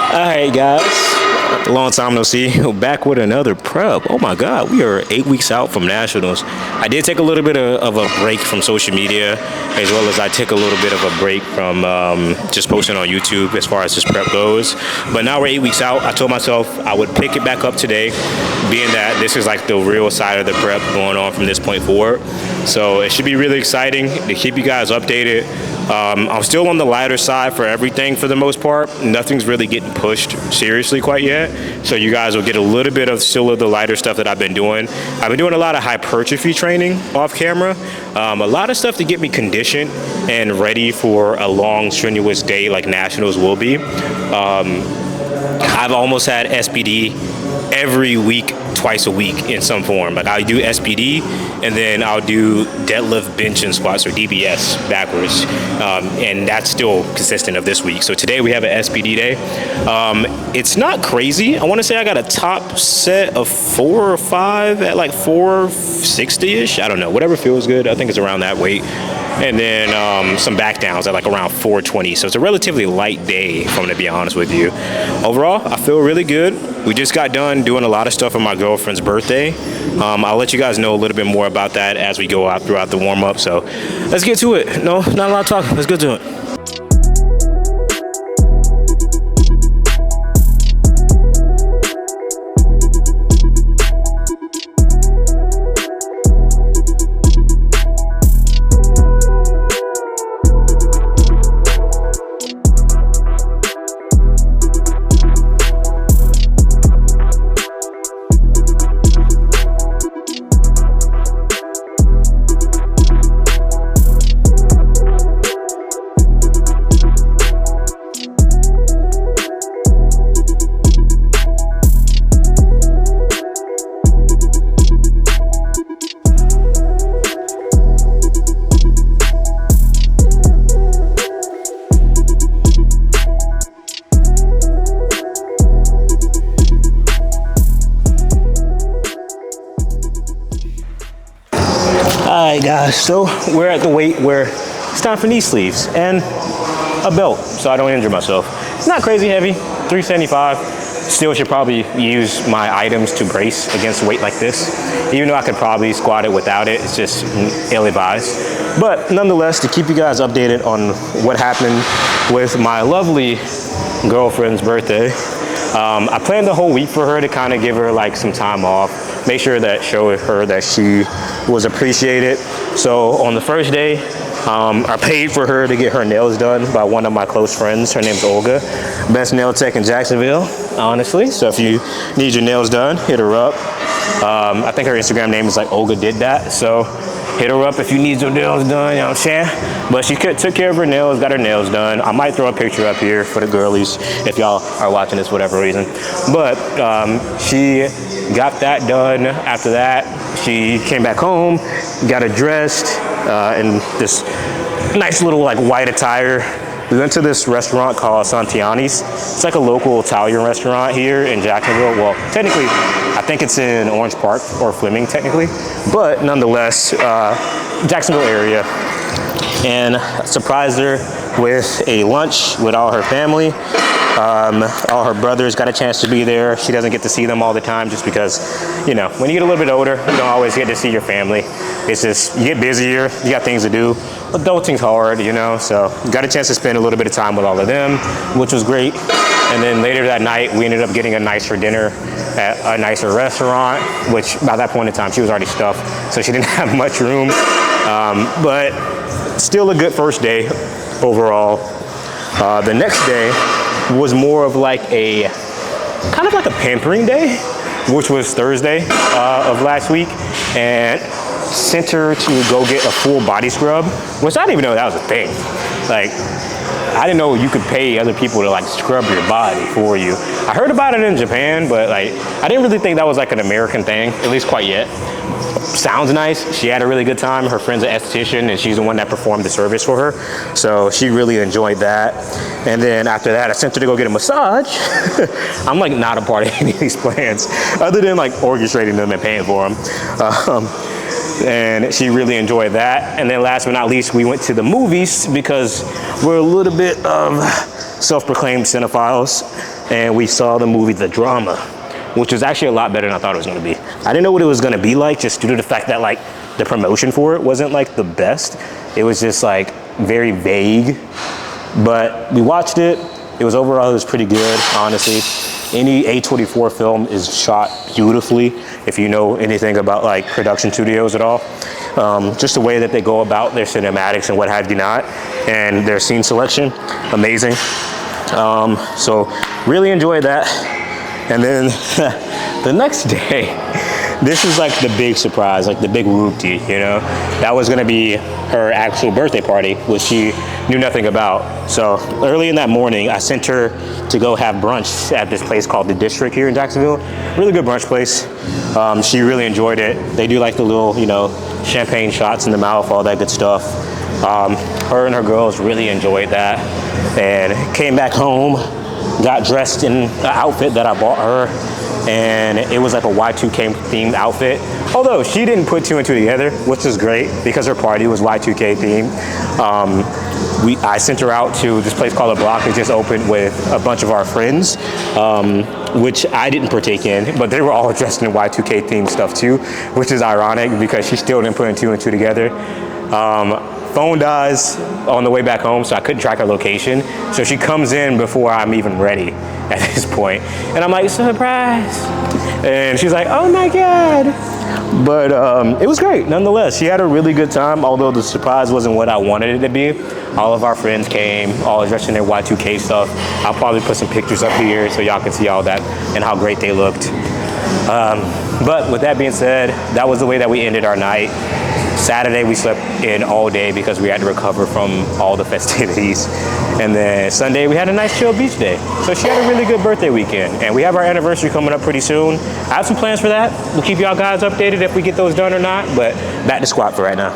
Alright guys, long time no see, back with another prep. Oh my god, we are 8 weeks out from nationals. I did take a little bit of a break from social media, as well as I took a little bit of a break from just posting on YouTube as far as this prep goes. But now we're 8 weeks out. I told myself I would pick it back up today, being that this is like the real side of the prep going on from this point forward. So it should be really exciting to keep you guys updated. I'm still on the lighter side for everything for the most part. Nothing's really getting pushed seriously quite yet. So you guys will get a little bit of still of the lighter stuff that I've been doing. I've been doing a lot of hypertrophy training off camera. A lot of stuff to get me conditioned and ready for a long, strenuous day like nationals will be. I've almost had SPD every week, twice a week in some form. Like I do SPD and then I'll do deadlift, bench, and squats, or DBS backwards. And that's still consistent of this week. So today we have an SPD day. It's not crazy. I want to say I got a top set of 4 or 5 at like 460-ish. I don't know, whatever feels good. I think it's around that weight. And then some back downs at like around 420. So it's a relatively light day, if I'm gonna be honest with you. Overall, I feel really good. We just got done doing a lot of stuff on my girlfriend's birthday. I'll let you guys know a little bit more about that as we go out throughout the warm up. So let's get to it. No, not a lot of talking. Let's get to it. Alright guys, so we're at the weight where it's time for knee sleeves and a belt so I don't injure myself. It's not crazy heavy, 375. Still should probably use my items to brace against weight like this. Even though I could probably squat it without it, it's just ill-advised. But nonetheless, to keep you guys updated on what happened with my lovely girlfriend's birthday, I planned the whole week for her to kind of give her like some time off, make sure that show her that she was appreciated. So on the first day, I paid for her to get her nails done by one of my close friends. Her name's Olga, best nail tech in Jacksonville, honestly. So if you need your nails done, hit her up. I think her Instagram name is like Olga Did That. So hit her up if you need your nails done, you know what I'm saying? But she took care of her nails, got her nails done. I might throw a picture up here for the girlies if y'all are watching this for whatever reason. But she got that done. After that, she came back home, got her dressed in this nice little like white attire. We went to this restaurant called Santiani's. It's like a local Italian restaurant here in Jacksonville. Well, technically, I think it's in Orange Park or Fleming technically, but nonetheless, Jacksonville area. And surprised her with a lunch with all her family. All her brothers got a chance to be there. She doesn't get to see them all the time just because, you know, when you get a little bit older, you don't always get to see your family. It's just, you get busier, you got things to do. Adulting's hard, you know, so got a chance to spend a little bit of time with all of them, which was great. And then later that night, we ended up getting a nicer dinner at a nicer restaurant, which by that point in time, she was already stuffed, so she didn't have much room. But still a good first day overall. The next day was more of like a, kind of like a pampering day, which was Thursday of last week. And sent her to go get a full body scrub, which I didn't even know that was a thing. Like, I didn't know you could pay other people to like scrub your body for you. I heard about it in Japan, but like, I didn't really think that was like an American thing, at least quite yet. Sounds nice. She had a really good time. Her friend's an esthetician and she's the one that performed the service for her. So she really enjoyed that. And then after that, I sent her to go get a massage. I'm like not a part of any of these plans other than like orchestrating them and paying for them. And she really enjoyed that. And then last but not least, we went to the movies because we're a little bit of self-proclaimed cinephiles. and we saw the movie The Drama, which was actually a lot better than I thought it was gonna be. I didn't know what it was gonna be like, just due to the fact that like the promotion for it wasn't like the best. It was just like very vague, but we watched it. It was overall, it was pretty good, honestly. Any A24 film is shot beautifully, if you know anything about like production studios at all. Just the way that they go about their cinematics and what have you not, and their scene selection, amazing. So really enjoyed that. And then the next day, this is like the big surprise, like the big whoopty, you know? That was gonna be her actual birthday party, which she knew nothing about. So early in that morning, I sent her to go have brunch at this place called The District here in Jacksonville. Really good brunch place. She really enjoyed it. They do like the little, you know, champagne shots in the mouth, all that good stuff. Her and her girls really enjoyed that, and came back home, got dressed in an outfit that I bought her, and it was like a Y2K themed outfit. Although she didn't put two and two together, which is great because her party was Y2K themed. I sent her out to this place called The Block that just opened with a bunch of our friends, which I didn't partake in, but they were all dressed in Y2K themed stuff too, which is ironic because she still didn't put two and two together. Phone dies on the way back home, so I couldn't track her location. So she comes in before I'm even ready at this point. And I'm like, surprise. And she's like, oh my God. But it was great, nonetheless. She had a really good time, although the surprise wasn't what I wanted it to be. All of our friends came, all dressed in their Y2K stuff. I'll probably put some pictures up here so y'all can see all that and how great they looked. But with that being said, that was the way that we ended our night. Saturday we slept in all day because we had to recover from all the festivities. And then Sunday we had a nice chill beach day. So she had a really good birthday weekend. And we have our anniversary coming up pretty soon. I have some plans for that. We'll keep y'all guys updated if we get those done or not, but back to squat for right now.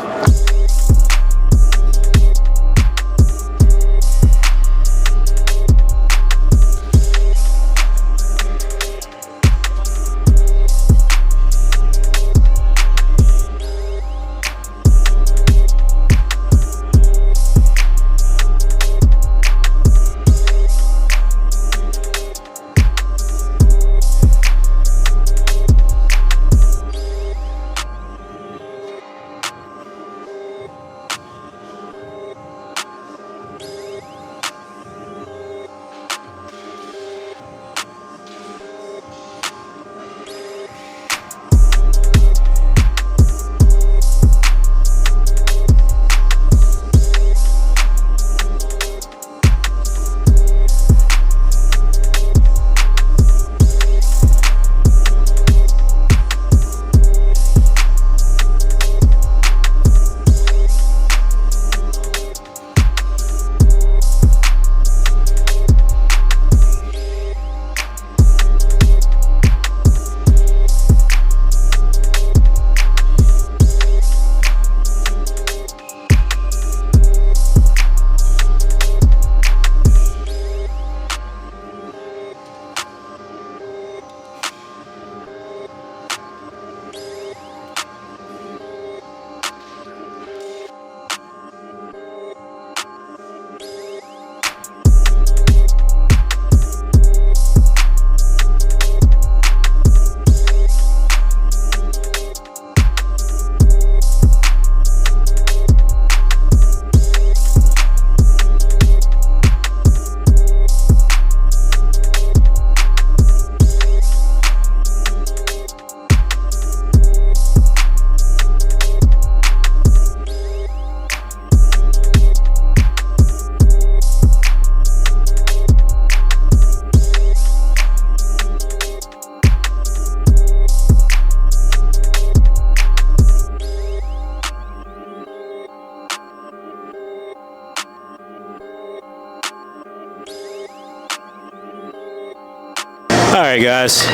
All right, guys,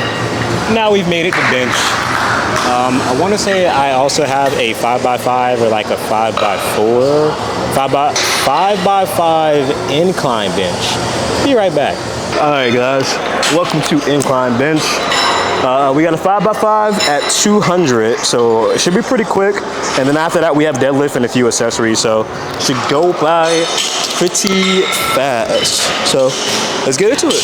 now we've made it to bench. I want to say I also have a 5x5 or like a 5x4, 5x5 incline bench. Be right back. All right, guys, welcome to incline bench. We got a 5x5 at 200, so it should be pretty quick. And then after that, we have deadlift and a few accessories, so it should go by pretty fast. So let's get into it.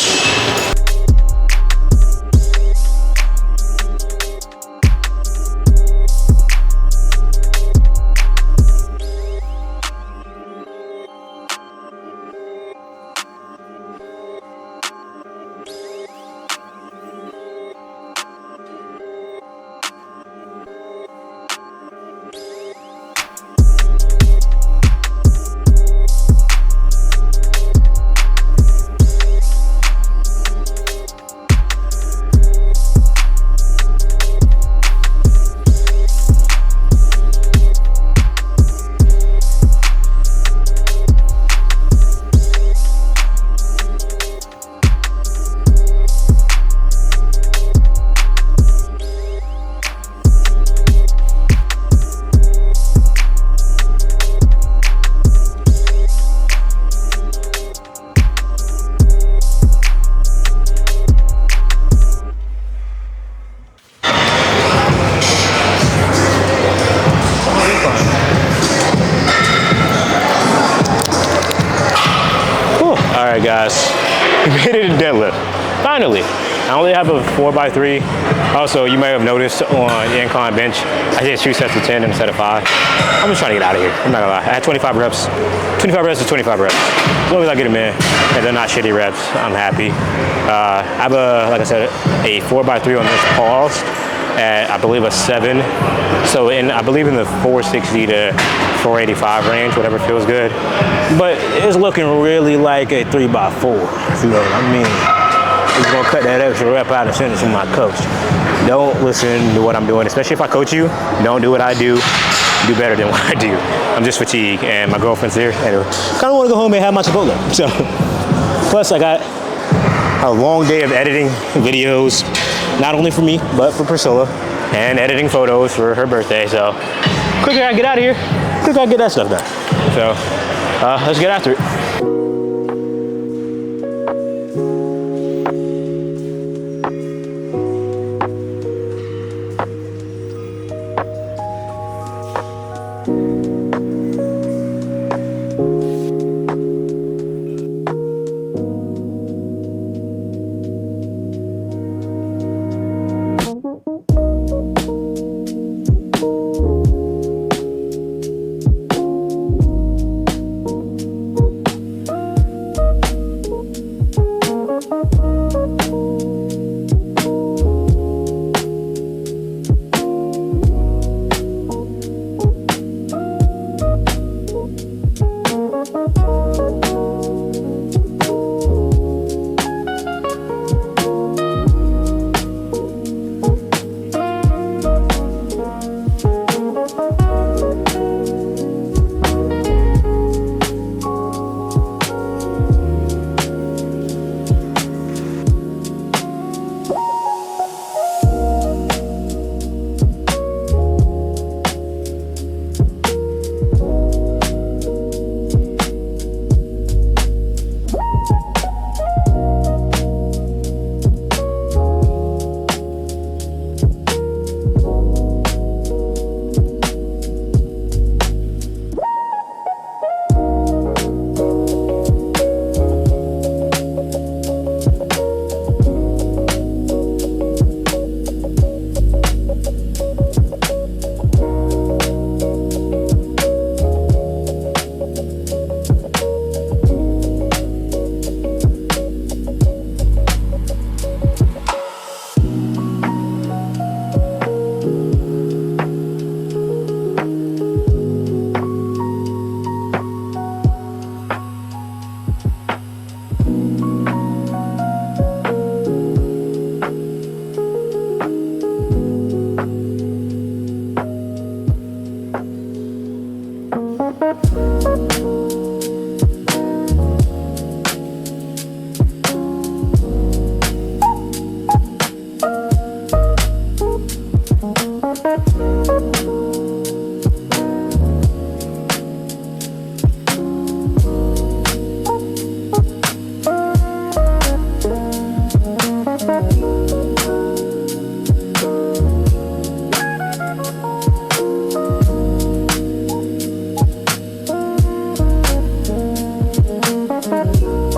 guys, we made it to deadlift. Finally. I only have a 4x3. Also, you may have noticed on the incline bench, I did 2 sets of 10 instead of 5. I'm just trying to get out of here. I'm not gonna lie. I had 25 reps. 25 reps is 25 reps. As long as I get them in, and they're not shitty reps, I'm happy. I have like I said, a 4x3 on this pause at, I believe, a 7. So I believe in the 460 to 485 range, whatever feels good. But it's looking really like a 3x4. You know what I mean? He's gonna cut that extra rep out and send it to my coach. Don't listen to what I'm doing, especially if I coach you. Don't do what I do. Do better than what I do. I'm just fatigued, and my girlfriend's here. And I kind of want to go home and have my Chipotle. So, plus I got a long day of editing videos, not only for me, but for Priscilla, and editing photos for her birthday. So, quicker I get out of here, quicker I get that stuff done. So, let's get after it.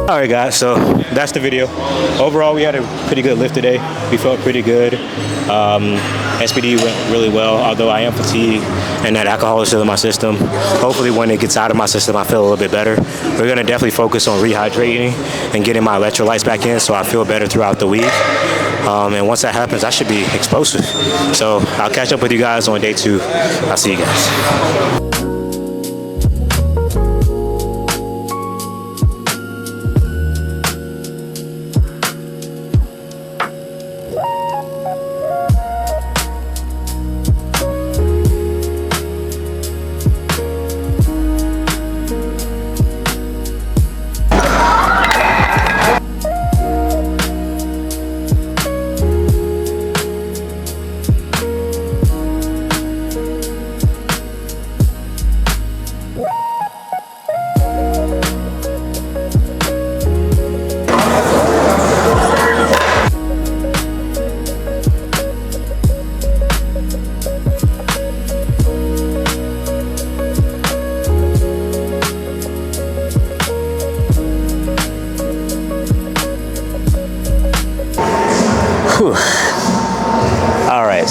All right, guys, so that's the video. Overall, we had a pretty good lift today. We felt pretty good. SPD went really well, although I am fatigued and that alcohol is still in my system. Hopefully when it gets out of my system, I feel a little bit better. We're gonna definitely focus on rehydrating and getting my electrolytes back in so I feel better throughout the week. And once that happens, I should be explosive. So I'll catch up with you guys on day 2. I'll see you guys.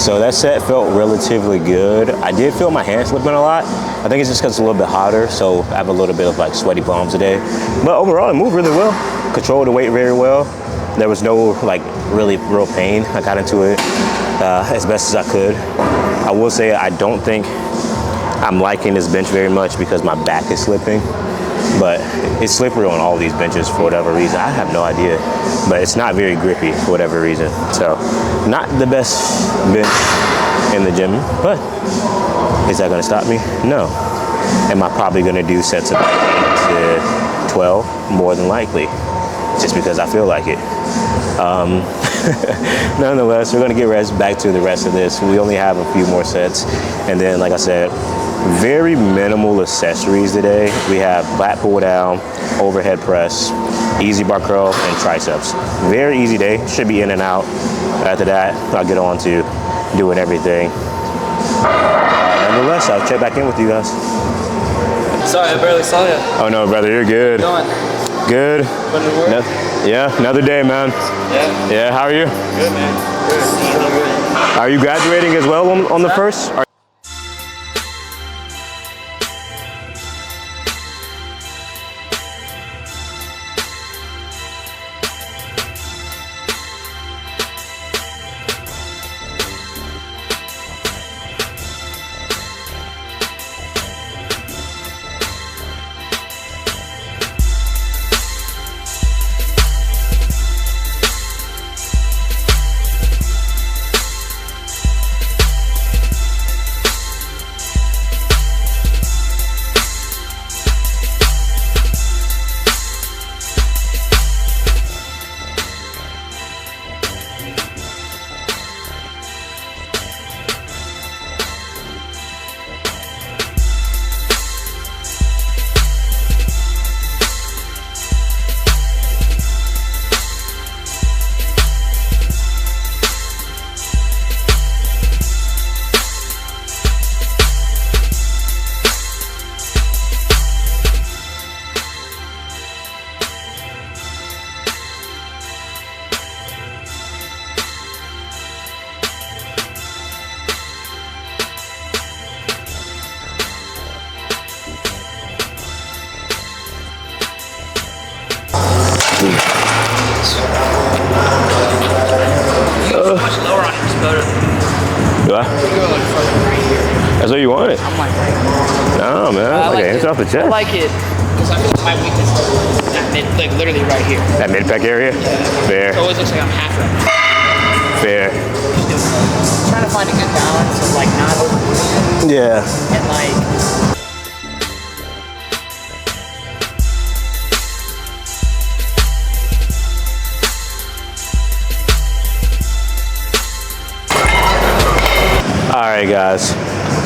So that set felt relatively good. I did feel my hands slipping a lot. I think it's just because it's a little bit hotter, so I have a little bit of like sweaty palms today. But overall, it moved really well. Controlled the weight very well. There was no like really real pain. I got into it as best as I could. I will say I don't think I'm liking this bench very much because my back is slipping. But it's slippery on all these benches for whatever reason. I have no idea, but it's not very grippy for whatever reason. So not the best bench in the gym, but is that gonna stop me? No. Am I probably gonna do sets of like 8 to 12? More than likely, just because I feel like it. Nonetheless, we're gonna get back to the rest of this. We only have a few more sets, and then like I said, very minimal accessories today. We have lat pull down, overhead press, easy bar curl, and triceps. Very easy day, should be in and out. After that, I'll get on to doing everything. Nonetheless, I'll check back in with you guys. Sorry, I barely saw you. Oh no, brother, you're good. How you doing? Good. Yeah, another day, man. Yeah? Yeah, how are you? Good, man. Good. Are you graduating as well on the first? Much lower on your scooter. Do I? That's what you wanted? I'm like, No, man. I like It's it. off the chest. I like it because I feel like my weakness is that mid, like literally right here. That mid-pec area? Yeah. Fair. It always looks like I'm half right. Fair. Trying to find a good balance of like not overdoing it Yeah. and like. All right, guys.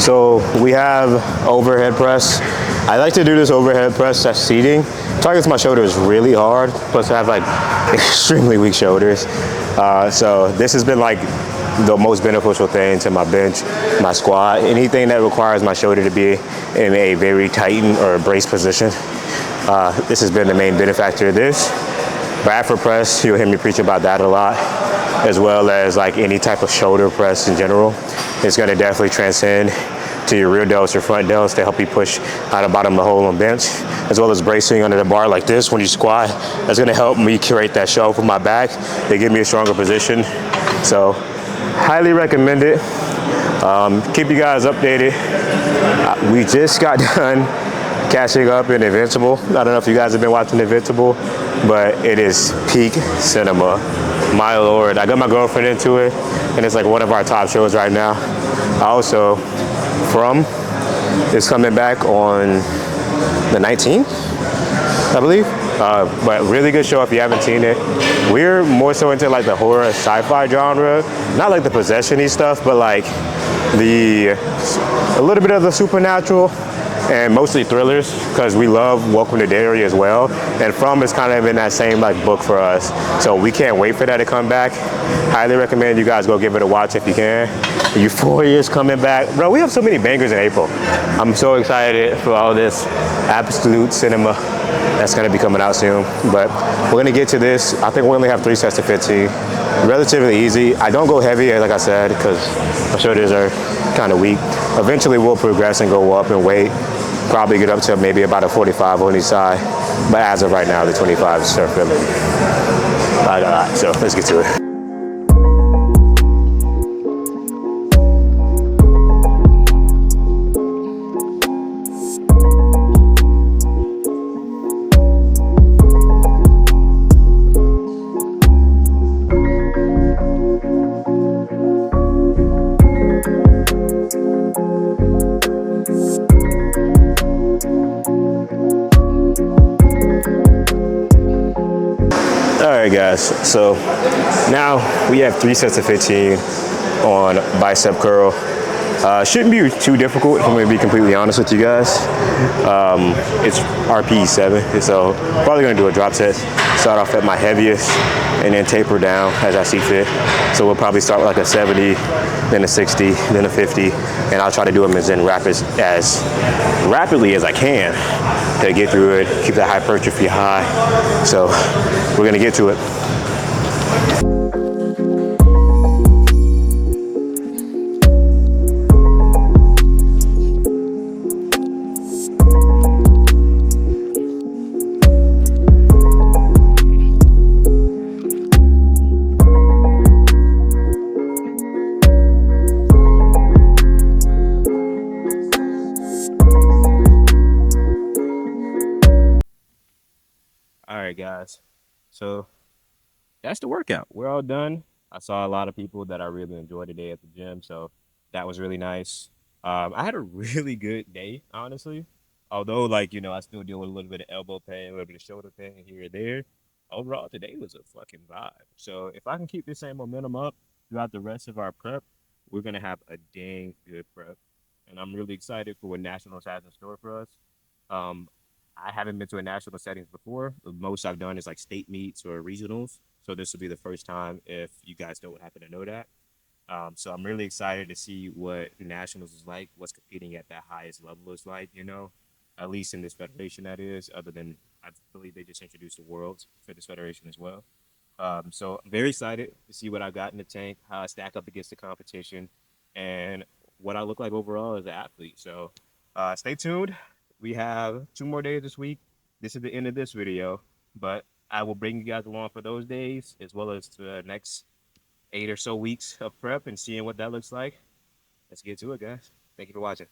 So we have overhead press. I like to do this overhead press that's seating. Targets my shoulders really hard. Plus I have like extremely weak shoulders. So this has been like the most beneficial thing to my bench, my squat, anything that requires my shoulder to be in a very tightened or braced position. This has been the main benefactor of this. Bradford press, you'll hear me preach about that a lot, as well as like any type of shoulder press in general. It's gonna definitely transcend to your rear delts or front delts to help you push out the bottom of the hole on bench, as well as bracing under the bar like this when you squat. That's gonna help me create that shelf for my back. They give me a stronger position. So, highly recommend it. Keep you guys updated. We just got done catching up in Invincible. I don't know if you guys have been watching Invincible, but it is peak cinema. My Lord, I got my girlfriend into it, and it's like one of our top shows right now. Also, From is coming back on the 19th, I believe. But really good show if you haven't seen it. We're more so into like the horror sci-fi genre, not like the possession-y stuff, but like a little bit of the supernatural, and mostly thrillers, because we love Welcome to Derry as well. And From is kind of in that same like book for us. So we can't wait for that to come back. Highly recommend you guys go give it a watch if you can. Euphoria is coming back. Bro, we have so many bangers in April. I'm so excited for all this absolute cinema that's going to be coming out soon. But we're going to get to this. I think we only have 3 sets of 15. Relatively easy. I don't go heavy, like I said, because my shoulders are kind of weak. Eventually, we'll progress and go up in weight. Probably get up to maybe about a 45 on each side. But as of right now, the 25 is surf filling. All right, so let's get to it. All right, guys, so now we have 3 sets of 15 on bicep curl. Shouldn't be too difficult, if I'm going to be completely honest with you guys. It's RPE 7, so probably going to do a drop test. Start off at my heaviest and then taper down as I see fit. So we'll probably start with like a 70, then a 60, then a 50, and I'll try to do them as rapidly as I can to get through it, keep that hypertrophy high. So we're going to get to it. All right, guys. So that's the workout. We're all done. I saw a lot of people that I really enjoyed today at the gym, so that was really nice. I had a really good day, honestly. Although, like, I still deal with a little bit of elbow pain, a little bit of shoulder pain here or there. Overall, today was a fucking vibe. So if I can keep this same momentum up throughout the rest of our prep, we're gonna have a dang good prep. And I'm really excited for what Nationals has in store for us. Um, I haven't been to a national settings before. The most I've done is like state meets or regionals. So this will be the first time if you guys don't happen to know that. So I'm really excited to see what nationals is like, what's competing at that highest level is like, at least in this federation that is, other than I believe they just introduced the worlds for this federation as well. So I'm very excited to see what I got in the tank, how I stack up against the competition, and what I look like overall as an athlete. So stay tuned. We have 2 more days this week. This is the end of this video, but I will bring you guys along for those days as well as the next 8 or so weeks of prep and seeing what that looks like. Let's get to it, guys. Thank you for watching.